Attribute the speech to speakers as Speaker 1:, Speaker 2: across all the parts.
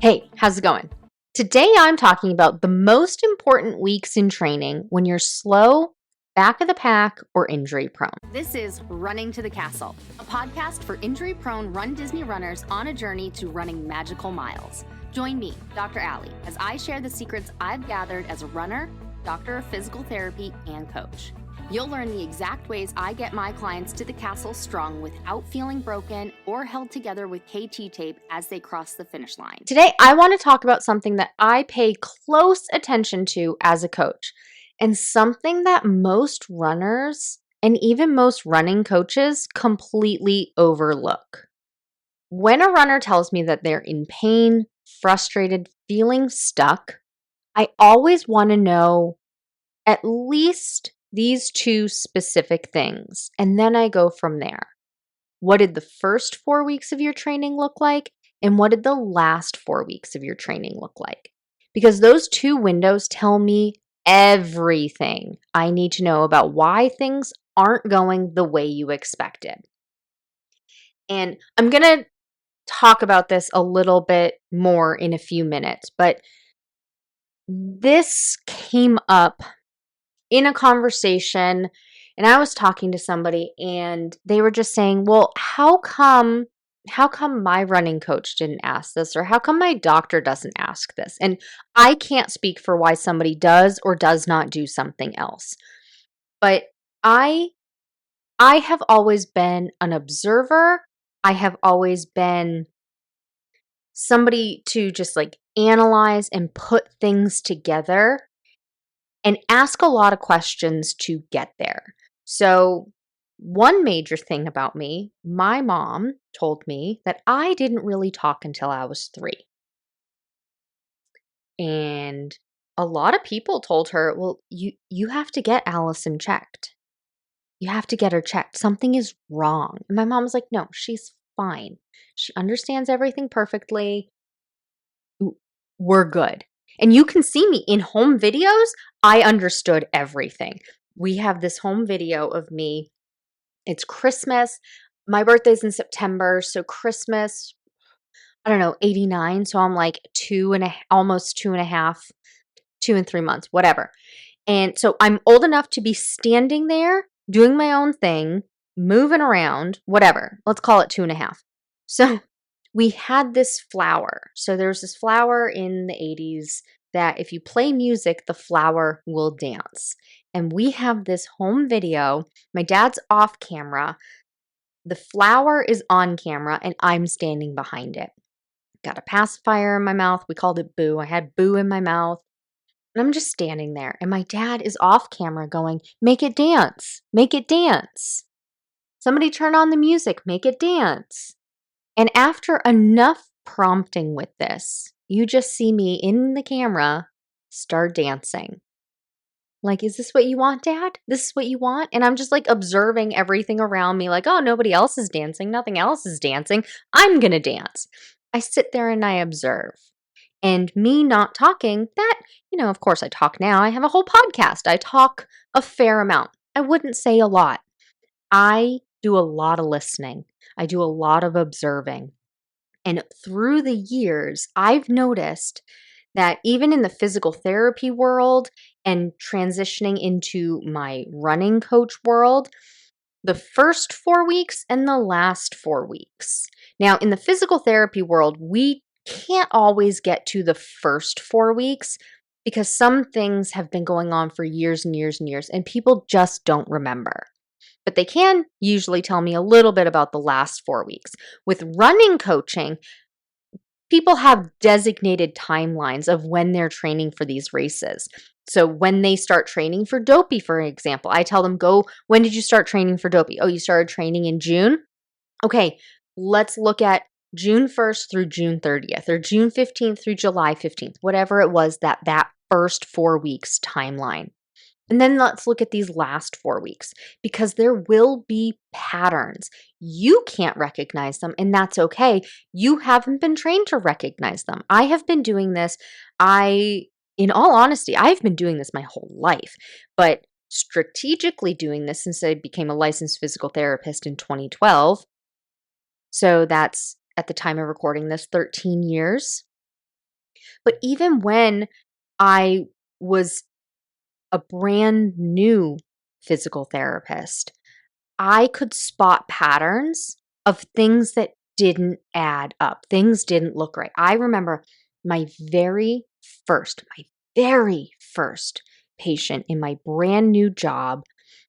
Speaker 1: Hey, how's it going? Today I'm talking about the most important weeks in training when you're slow, back of the pack, or injury prone.
Speaker 2: This is Running to the Castle, a podcast for injury-prone RunDisney runners on a journey to running magical miles. Join me, Dr. Allie, as I share the secrets I've gathered as a runner, doctor of physical therapy, and coach. You'll learn the exact ways I get my clients to the castle strong without feeling broken or held together with KT tape as they cross the finish line.
Speaker 1: Today I want to talk about something that I pay close attention to as a coach, and something that most runners and even most running coaches completely overlook. When a runner tells me that they're in pain, frustrated, feeling stuck, I always want to know at least these two specific things, and then I go from there. What did the first 4 weeks of your training look like? And what did the last 4 weeks of your training look like? Because those two windows tell me everything I need to know about why things aren't going the way you expected. And I'm going to talk about this a little bit more in a few minutes, but this came up in a conversation, and I was talking to somebody and they were just saying, well, how come my running coach didn't ask this, or how come my doctor doesn't ask this? And I can't speak for why somebody does or does not do something else. But I have always been an observer. I have always been somebody to just like analyze and put things together and ask a lot of questions to get there. So, one major thing about me, my mom told me that I didn't really talk until I was 3. And a lot of people told her, well, you have to get Allison checked. You have to get her checked. Something is wrong. And my mom was like, no, she's fine. She understands everything perfectly. We're good. And you can see me in home videos. I understood everything. We have this home video of me. It's Christmas. My birthday's in September. So Christmas, I don't know, 89. So I'm like almost 2.5, 2 and 3 months, whatever. And so I'm old enough to be standing there, doing my own thing, moving around, whatever. Let's call it 2.5. So we had this flower. So there's this flower in the 80s that if you play music, the flower will dance. And we have this home video. My dad's off camera. The flower is on camera and I'm standing behind it. Got a pacifier in my mouth. We called it Boo. I had Boo in my mouth. And I'm just standing there. And my dad is off camera going, make it dance. Make it dance. Somebody turn on the music. Make it dance. And after enough prompting with this, you just see me in the camera start dancing. Like, is this what you want, Dad? This is what you want? And I'm just like observing everything around me, like, oh, nobody else is dancing. Nothing else is dancing. I'm going to dance. I sit there and I observe. And me not talking, that, of course I talk now. I have a whole podcast. I talk a fair amount. I wouldn't say a lot. I do a lot of listening. I do a lot of observing. And through the years, I've noticed that even in the physical therapy world and transitioning into my running coach world, the first 4 weeks and the last 4 weeks. Now, in the physical therapy world, we can't always get to the first 4 weeks because some things have been going on for years and years and years, and people just don't remember. But they can usually tell me a little bit about the last 4 weeks. With running coaching, people have designated timelines of when they're training for these races. So when they start training for Dopey, for example, I tell them, when did you start training for Dopey? Oh, you started training in June? Okay, let's look at June 1st through June 30th, or June 15th through July 15th, whatever it was, that first 4 weeks timeline. And then let's look at these last 4 weeks, because there will be patterns. You can't recognize them, and that's okay. You haven't been trained to recognize them. I have been doing this. In all honesty, I've been doing this my whole life, but strategically doing this since I became a licensed physical therapist in 2012. So that's, at the time of recording this, 13 years. But even when I was a brand new physical therapist, I could spot patterns of things that didn't add up. Things didn't look right. I remember my my very first patient in my brand new job.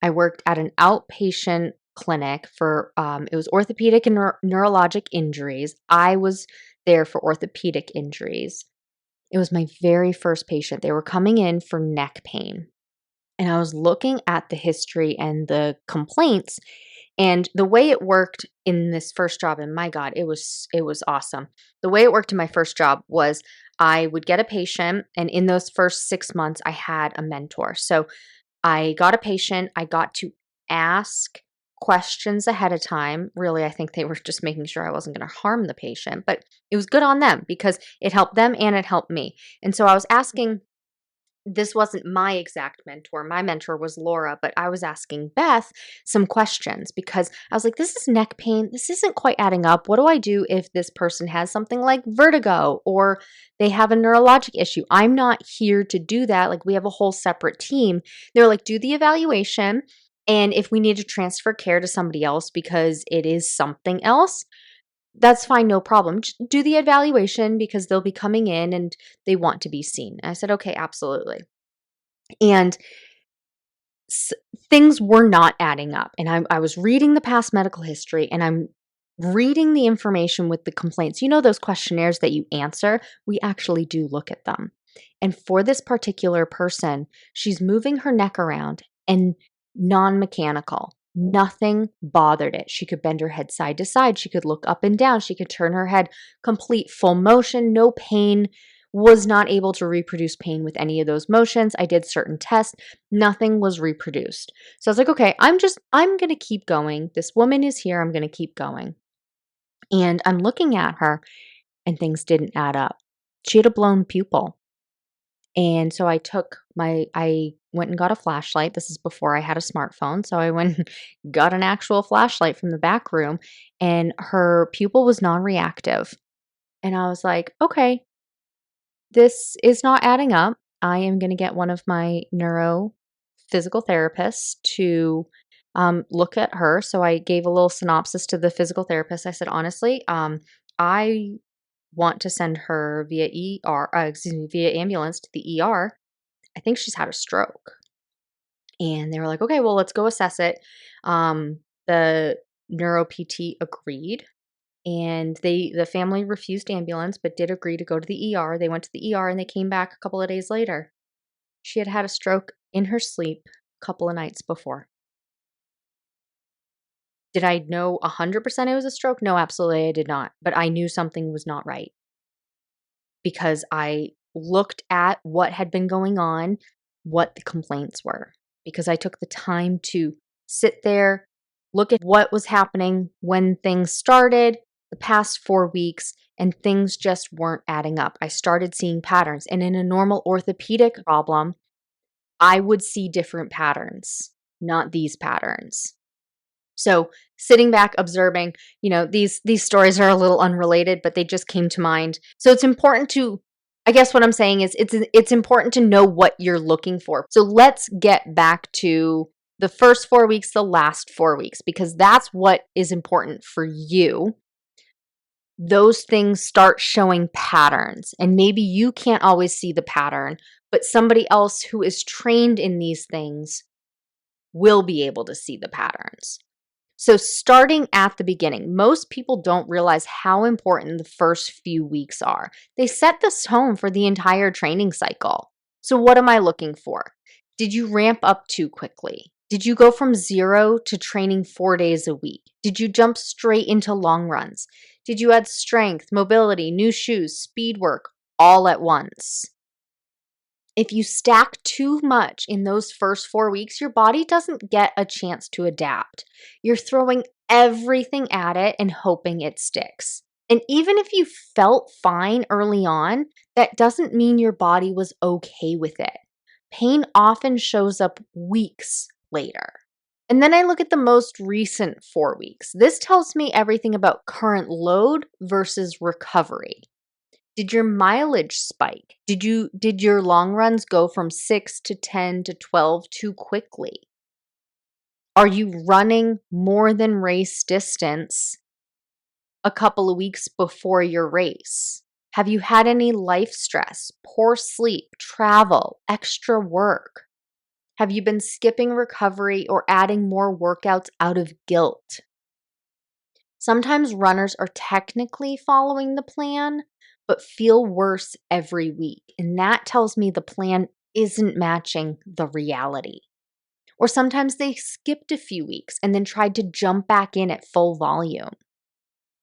Speaker 1: I worked at an outpatient clinic for it was orthopedic and neurologic injuries. I was there for orthopedic injuries. It was my very first patient. They were coming in for neck pain. And I was looking at the history and the complaints, and the way it worked in this first job, and my God, it was awesome. The way it worked in my first job was I would get a patient, and in those first 6 months, I had a mentor. So I got a patient, I got to ask questions ahead of time. Really, I think they were just making sure I wasn't going to harm the patient, but it was good on them because it helped them and it helped me. And so I was asking, this wasn't my exact mentor. My mentor was Laura, but I was asking Beth some questions because I was like, this is neck pain. This isn't quite adding up. What do I do if this person has something like vertigo or they have a neurologic issue? I'm not here to do that. Like, we have a whole separate team. They're like, do the evaluation. And if we need to transfer care to somebody else because it is something else, that's fine, no problem. Just do the evaluation because they'll be coming in and they want to be seen. I said, okay, absolutely. And s- things were not adding up. And I was reading the past medical history and I'm reading the information with the complaints. You know, those questionnaires that you answer, we actually do look at them. And for this particular person, she's moving her neck around and non mechanical. Nothing bothered it. She could bend her head side to side. She could look up and down. She could turn her head complete full motion, no pain. Was not able to reproduce pain with any of those motions. I did certain tests. Nothing was reproduced. So I was like, okay, I'm going to keep going. This woman is here. I'm going to keep going. And I'm looking at her and things didn't add up. She had a blown pupil. And so I went and got a flashlight. This is before I had a smartphone. So I went and got an actual flashlight from the back room and her pupil was non-reactive. And I was like, okay, this is not adding up. I am going to get one of my neuro physical therapists to look at her. So I gave a little synopsis to the physical therapist. I said, honestly, I want to send her via ambulance to the ER. I think she's had a stroke. And they were like, okay, well, let's go assess it. The neuro PT agreed. And the family refused ambulance, but did agree to go to the ER. They went to the ER and they came back a couple of days later. She had had a stroke in her sleep a couple of nights before. Did I know 100% it was a stroke? No, absolutely I did not. But I knew something was not right because I looked at what had been going on, what the complaints were, because I took the time to sit there, look at what was happening when things started, the past 4 weeks, and things just weren't adding up. I started seeing patterns. And in a normal orthopedic problem, I would see different patterns, not these patterns. So sitting back, observing, these stories are a little unrelated, but they just came to mind. So it's important to, I guess what I'm saying is it's important to know what you're looking for. So let's get back to the first 4 weeks, the last 4 weeks, because that's what is important for you. Those things start showing patterns, and maybe you can't always see the pattern, but somebody else who is trained in these things will be able to see the patterns. So starting at the beginning, most people don't realize how important the first few weeks are. They set this tone for the entire training cycle. So what am I looking for? Did you ramp up too quickly? Did you go from 0 to training 4 days a week? Did you jump straight into long runs? Did you add strength, mobility, new shoes, speed work all at once? If you stack too much in those first 4 weeks, your body doesn't get a chance to adapt. You're throwing everything at it and hoping it sticks. And even if you felt fine early on, that doesn't mean your body was okay with it. Pain often shows up weeks later. And then I look at the most recent 4 weeks. This tells me everything about current load versus recovery. Did your mileage spike? Did your long runs go from 6 to 10 to 12 too quickly? Are you running more than race distance a couple of weeks before your race? Have you had any life stress, poor sleep, travel, extra work? Have you been skipping recovery or adding more workouts out of guilt? Sometimes runners are technically following the plan, but feel worse every week. And that tells me the plan isn't matching the reality. Or sometimes they skipped a few weeks and then tried to jump back in at full volume.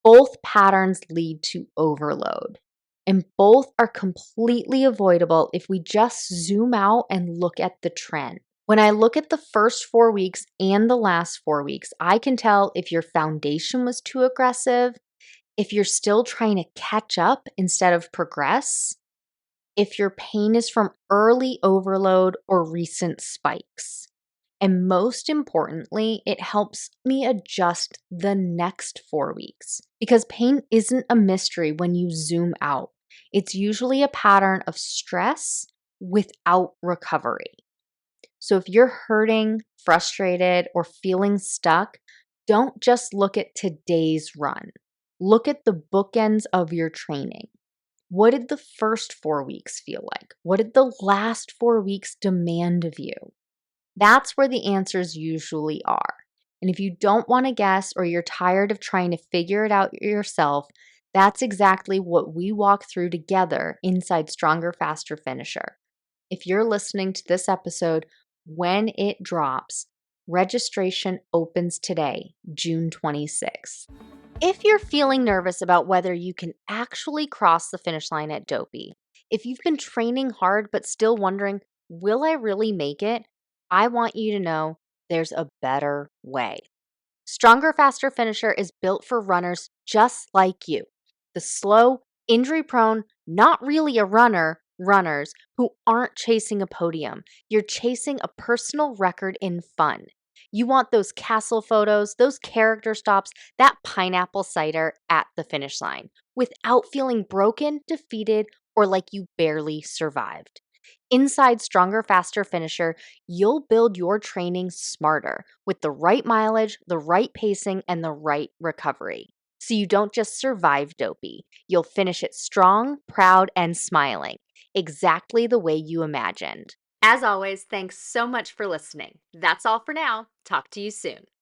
Speaker 1: Both patterns lead to overload, and both are completely avoidable if we just zoom out and look at the trend. When I look at the first 4 weeks and the last 4 weeks, I can tell if your foundation was too aggressive, if you're still trying to catch up instead of progress, if your pain is from early overload or recent spikes. And most importantly, it helps me adjust the next 4 weeks because pain isn't a mystery when you zoom out. It's usually a pattern of stress without recovery. So if you're hurting, frustrated, or feeling stuck, don't just look at today's run. Look at the bookends of your training. What did the first 4 weeks feel like? What did the last 4 weeks demand of you? That's where the answers usually are. And if you don't want to guess or you're tired of trying to figure it out yourself, that's exactly what we walk through together inside Stronger, Faster, Finisher. If you're listening to this episode when it drops, registration opens today, June 26th. If you're feeling nervous about whether you can actually cross the finish line at Dopey, if you've been training hard but still wondering, will I really make it? I want you to know there's a better way. Stronger, Faster Finisher is built for runners just like you. The slow, injury prone, not really a runner, runners who aren't chasing a podium. You're chasing a personal record in fun. You want those castle photos, those character stops, that pineapple cider at the finish line without feeling broken, defeated, or like you barely survived. Inside Stronger, Faster Finisher, you'll build your training smarter with the right mileage, the right pacing, and the right recovery. So you don't just survive Dopey. You'll finish it strong, proud, and smiling, exactly the way you imagined. As always, thanks so much for listening. That's all for now. Talk to you soon.